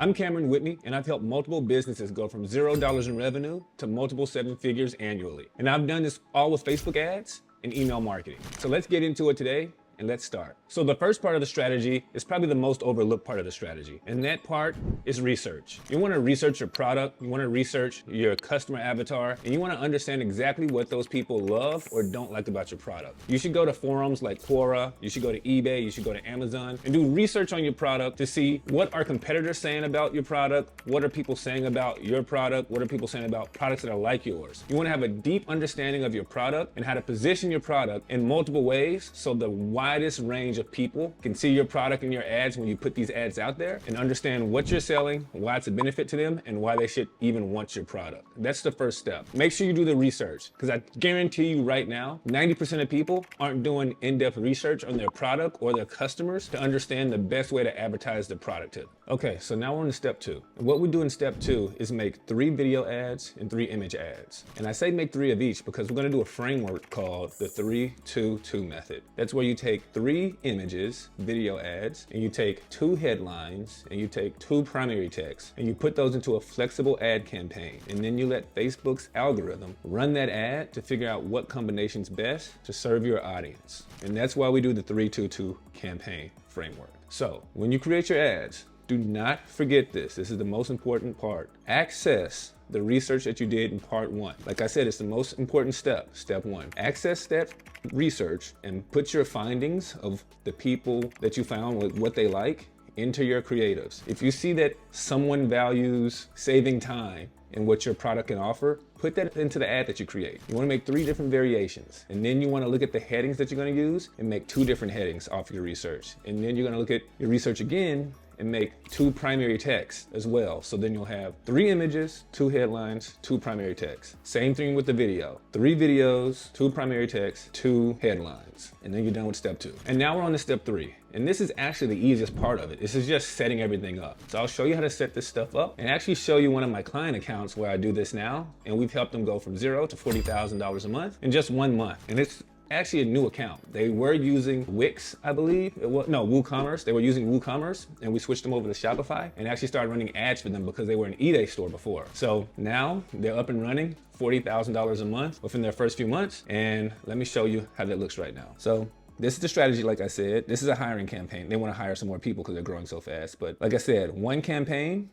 I'm Cameron Whitney, and I've helped multiple businesses go from $0 in revenue to multiple seven figures annually. And I've done this all with Facebook ads and email marketing. So let's get into it today. And let's start. So the first part of the strategy is probably the most overlooked part of the strategy. And that part is research. You want to research your product, you want to research your customer avatar, and you want to understand exactly what those people love or don't like about your product. You should go to forums like Quora, you should go to eBay, you should go to Amazon, and do research on your product to see what are competitors saying about your product, what are people saying about your product, what are people saying about products that are like yours. You want to have a deep understanding of your product and how to position your product in multiple ways so the widest range of people can see your product in your ads when you put these ads out there and understand what you're selling, why it's a benefit to them, and why they should even want your product. That's the first step. Make sure you do the research, because I guarantee you right now, 90% of people aren't doing in-depth research on their product or their customers to understand the best way to advertise the product to them. Okay, so now we're on to step two. And what we do in step two is make 3 video ads and 3 image ads. And I say make 3 of each because we're gonna do a framework called the 3-2-2 method. That's where you take 3 images, video ads, and you take 2 headlines, and you take 2 primary texts, and you put those into a flexible ad campaign. And then you let Facebook's algorithm run that ad to figure out what combination's best to serve your audience. And that's why we do the 3-2-2 campaign framework. So when you create your ads, do not forget this. This is the most important part. Access the research that you did in part 1. Like I said, it's the most important step, step 1. Access that research and put your findings of the people that you found, what they like, into your creatives. If you see that someone values saving time and what your product can offer, put that into the ad that you create. You wanna make 3 different variations. And then you wanna look at the headings that you're gonna use and make 2 different headings off your research. And then you're gonna look at your research again and make 2 primary texts as well. So then you'll have 3 images, 2 headlines, 2 primary texts. Same thing with the video. 3 videos, 2 primary texts, 2 headlines. And then you're done with step 2. And now we're on to step 3. And this is actually the easiest part of it. This is just setting everything up. So I'll show you how to set this stuff up and actually show you one of my client accounts where I do this now. And we've helped them go from 0 to $40,000 a month in just 1 month. And it's actually a new account. They were using Wix, I believe. WooCommerce. They were using WooCommerce, and we switched them over to Shopify and actually started running ads for them because they were an eBay store before. So now they're up and running, $40,000 a month within their first few months. And let me show you how that looks right now. So this is the strategy, like I said. This is a hiring campaign. They want to hire some more people because they're growing so fast. But like I said, 1 campaign,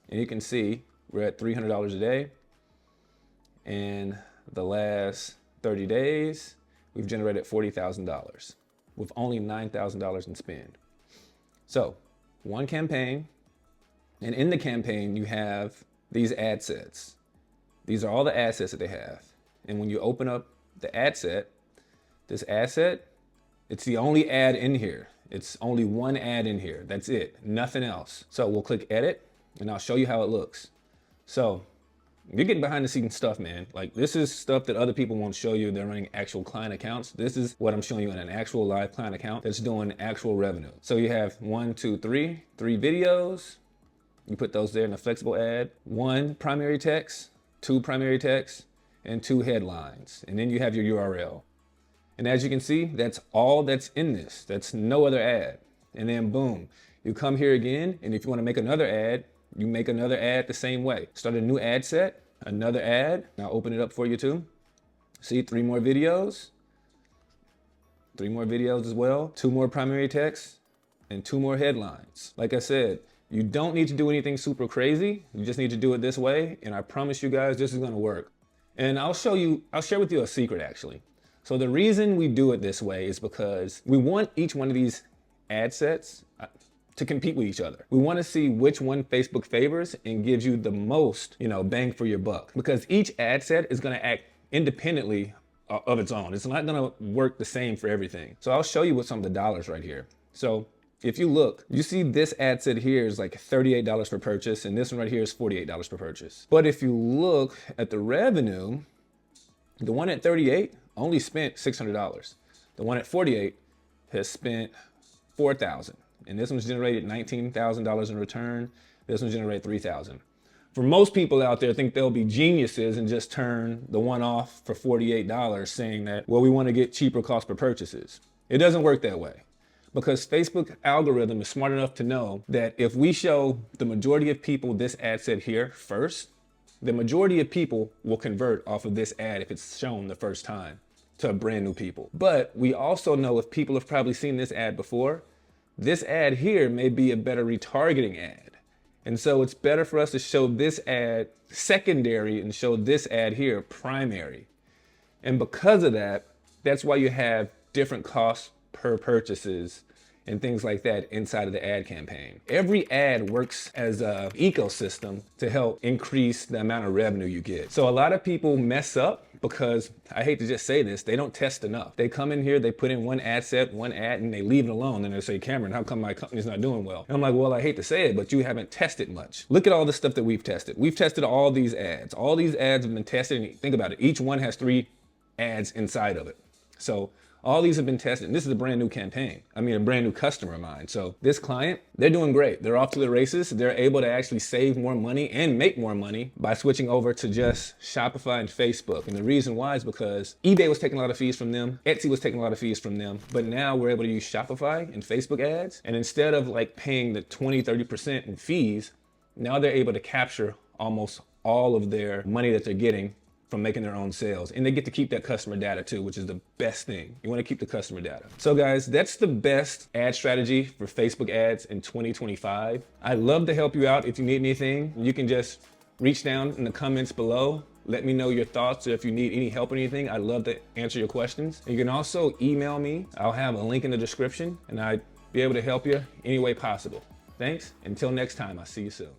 and you can see we're at $300 a day. And the last 30 days, we've generated $40,000 with only $9,000 in spend. So 1 campaign, and in the campaign, you have these ad sets. These are all the ad sets that they have. And when you open up the ad set, this ad set, it's the only ad in here. It's only 1 ad in here. That's it, nothing else. So we'll click edit, and I'll show you how it looks. So you're getting behind the scenes stuff, man. Like, this is stuff that other people won't show you. They're running actual client accounts. This is what I'm showing you in an actual live client account that's doing actual revenue. So you have 1, 2, 3 videos. You put those there in a flexible ad. 1 primary text, 2 primary texts, and 2 headlines. And then you have your URL. And as you can see, that's all that's in this. That's no other ad. And then boom, you come here again, and if you wanna make another ad, you make another ad the same way. Start a new ad set, another ad. Now open it up for you too. See, 3 more videos. 3 more videos as well. 2 more primary texts and 2 more headlines. Like I said, you don't need to do anything super crazy. You just need to do it this way. And I promise you guys, this is gonna work. And I'll share with you a secret actually. So the reason we do it this way is because we want each one of these ad sets to compete with each other. We want to see which one Facebook favors and gives you the most, bang for your buck. Because each ad set is going to act independently of its own. It's not going to work the same for everything. So I'll show you with some of the dollars right here. So if you look, you see this ad set here is like $38 per purchase, and this one right here is $48 per purchase. But if you look at the revenue, the one at 38 only spent $600. The one at 48 has spent $4,000. And this one's generated $19,000 in return. This one's generated $3,000. For most people out there, think they'll be geniuses and just turn the one off for $48 saying that, well, we want to get cheaper cost per purchases. It doesn't work that way. because Facebook algorithm is smart enough to know that if we show the majority of people this ad set here first, the majority of people will convert off of this ad if it's shown the first time to brand new people. But we also know if people have probably seen this ad before, this ad here may be a better retargeting ad. And so it's better for us to show this ad secondary and show this ad here primary. And because of that, that's why you have different costs per purchases and things like that inside of the ad campaign. Every ad works as an ecosystem to help increase the amount of revenue you get. So a lot of people mess up because, I hate to just say this, they don't test enough. They come in here, they put in one ad set, one ad, and they leave it alone. And they say, Cameron, how come my company's not doing well? And I'm like, well, I hate to say it, but you haven't tested much. Look at all the stuff that we've tested. We've tested all these ads. All these ads have been tested, and think about it, each one has 3 ads inside of it. So all these have been tested. And this is a brand new campaign. I mean, a brand new customer of mine. So this client, they're doing great. They're off to the races. They're able to actually save more money and make more money by switching over to just Shopify and Facebook. And the reason why is because eBay was taking a lot of fees from them. Etsy was taking a lot of fees from them. But now we're able to use Shopify and Facebook ads. And instead of like paying the 20, 30% in fees, now they're able to capture almost all of their money that they're getting from making their own sales. And they get to keep that customer data too, which is the best thing. You wanna keep the customer data. So guys, that's the best ad strategy for Facebook ads in 2025. I'd love to help you out. If you need anything, you can just reach down in the comments below. Let me know your thoughts, or if you need any help or anything, I'd love to answer your questions. You can also email me. I'll have a link in the description, and I'd be able to help you any way possible. Thanks, until next time, I'll see you soon.